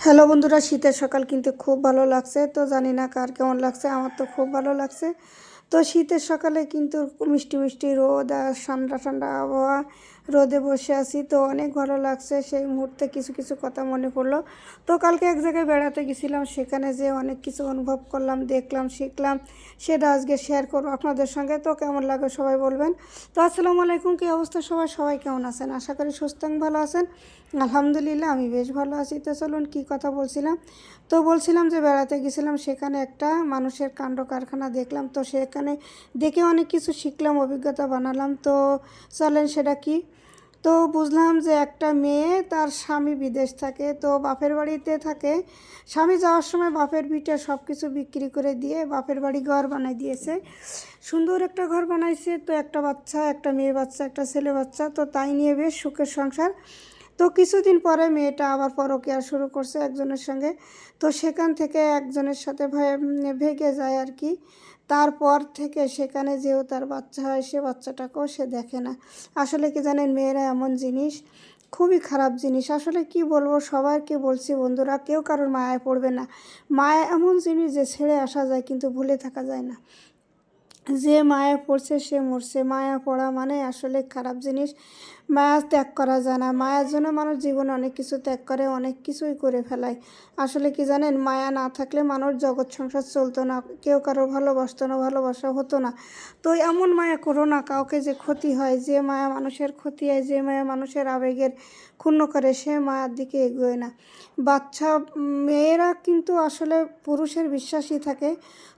Hello বন্ধুরা, শীতের সকাল কিন্তু খুব ভালো লাগছে। তো জানি না কার কেমন লাগছে, আমার তো খুব ভালো লাগছে। তো শীতের সকালে কিন্তু মিষ্টি মিষ্টি রোদ আর ঠান্ডা ঠান্ডা আবহাওয়া, রোদে বসে আছি তো অনেক ভালো লাগছে। সেই মুহূর্তে কিছু কিছু কথা মনে পড়লো। তো কালকে এক জায়গায় বেড়াতে গেছিলাম, সেখানে যে অনেক কিছু অনুভব করলাম, দেখলাম, শিখলাম, সেটা আজকে শেয়ার করবো আপনাদের সঙ্গে। তো কেমন লাগে সবাই বলবেন। তো আসসালামু আলাইকুম, কী অবস্থা সবাই সবাই কেমন আছেন? আশা করি সুস্থ ভালো আছেন। আলহামদুলিল্লাহ আমি বেশ ভালো আছি। তো চলুন কী কথা বলছিলাম। তো বলছিলাম যে বেড়াতে গেছিলাম, সেখানে একটা মানুষের কাণ্ড কারখানা দেখলাম। তো সেখানে দেখে অনেক কিছু শিখলাম, অভিজ্ঞতা বানালাম। তো চলেন সেটা কি। তো বুঝলাম যে একটা মেয়ে, তার স্বামী বিদেশ থাকে, তো বাপের বাড়িতে থাকে। স্বামী যাওয়ার সময় বাপের ভিটে সব কিছু বিক্রি করে দিয়ে বাপের বাড়ি ঘর বানাই দিয়েছে। সুন্দর একটা ঘর বানাইছে। তো একটা বাচ্চা, একটা মেয়ে বাচ্চা, একটা ছেলে বাচ্চা, তো তাই নিয়ে বেশ সুখের সংসার। তো কিছুদিন পরে মেয়েটা আবার পরকীয়া শুরু করছে একজনের সঙ্গে। তো সেখান থেকে একজনের সাথে ভেগে যায় আর কি। তারপর থেকে সেখানে যেও তার বাচ্চা হয়, সে বাচ্চাটাকেও সে দেখে না। আসলে কি জানেন, মেয়েরা এমন জিনিস, খুবই খারাপ জিনিস। আসলে কি বলবো, সবাইকে বলছি বন্ধুরা, কেউ কারোর মায়ায় পড়বে না। মায়া এমন জিনিস যে ছেড়ে আসা যায় কিন্তু ভুলে থাকা যায় না। যে মায়া পড়ছে সে মরছে। মায়া পড়া মানে আসলে খারাপ জিনিস। মায়া ত্যাগ করা যায় না। মায়ার জন্য মানুষ জীবনে অনেক কিছু ত্যাগ করে, অনেক কিছুই করে ফেলায়। আসলে কি জানেন, মায়া না থাকলে মানুষ জগৎ সংসার চলতো না, কেউ কারো ভালোবাসতো না, ভালোবাসা হতো না। তো এমন মায়া করো না কাউকে যে ক্ষতি হয়। যে মায়া মানুষের ক্ষতি হয়, যে মায়া মানুষের আবেগের ক্ষুণ্ণ করে, সে মায়ার দিকে এগোয় না। বাচ্চা মেয়েরা কিন্তু আসলে পুরুষের বিশ্বাসী থাকে।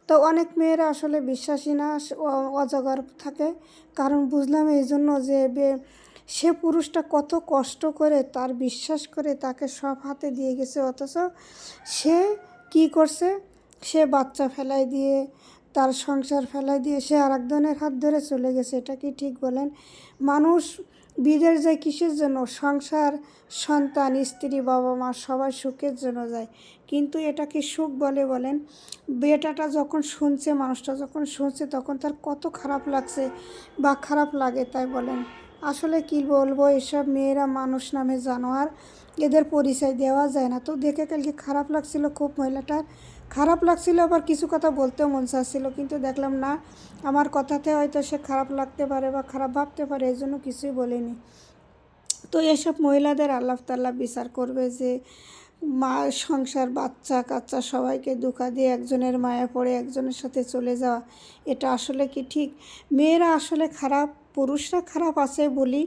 তো অনেক মেয়েরা আসলে বিশ্বাসী না, অজগর থাকে। কারণ বুঝলাম এই জন্য যে সে পুরুষটা কত কষ্ট করে তার বিশ্বাস করে তাকে সব হাতে দিয়ে গেছে, অথচ সে কি করছে, সে বাচ্চা ফেলাই দিয়ে, তার সংসার ফেলাই দিয়ে সে আর একজনের হাত ধরে চলে গেছে। এটা কি ঠিক বলেন? মানুষ বিদেশ যায় কিসের জন্য? সংসার, সন্তান, স্ত্রী, বাবা মা সবাই সুখের জন্য যায়। কিন্তু এটা কি সুখ বলে বলেন? বেটাটা যখন শুনছে, মানুষটা যখন শুনছে, তখন তার কত খারাপ লাগছে বা খারাপ লাগে, তাই বলেন। আসলে কি বলবো, এসব মেয়েরা মানুষ নামে জানোয়ার, এদের পরিচয় দেওয়া যায় না। তো দেখে কালকে খারাপ লাগছিল খুব, মহিলাটার খারাপ লাগছিল। আবার কিছু কথা বলতেও মন চাচ্ছিল, কিন্তু দেখলাম না, আমার কথাতে হয়তো সে খারাপ লাগতে পারে বা খারাপ ভাবতে পারে, এই জন্য কিছুই বলিনি। তো এসব মহিলাদের আল্লাহ তাআলা বিচার করবে যে মা, সংসার, বাচ্চা কাচ্চা সবাইকে ধোঁকা দিয়ে একজনের মায়া পড়ে একজনের সাথে চলে যাওয়া, এটা আসলে কি ঠিক? মেয়েরা আসলে খারাপ, পুরুষরা খারাপ আছে বলি,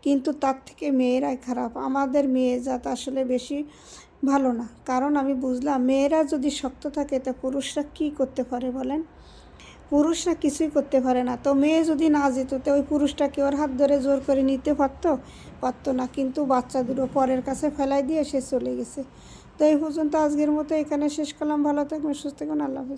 কিন্তু তার থেকে মেয়েরাই খারাপ। আমাদের মেয়ে জাত আসলে বেশি ভালো না। কারণ আমি বুঝলাম, মেয়েরা যদি শক্ত থাকে তা পুরুষরা কী করতে পারে বলেন? পুরুষরা কিছুই করতে পারে না। তো মেয়ে যদি না যেত, তো ওই পুরুষটাকে ওর হাত ধরে জোর করে নিতে পারতো না। কিন্তু বাচ্চা দুটো পরের কাছে ফেলাই দিয়ে সে চলে গেছে। তো এই পর্যন্ত আজকের মতো এখানে শেষ করলাম। ভালো থাকবেন, সুস্থ থাকবেন, আল্লাহ হাফেজ।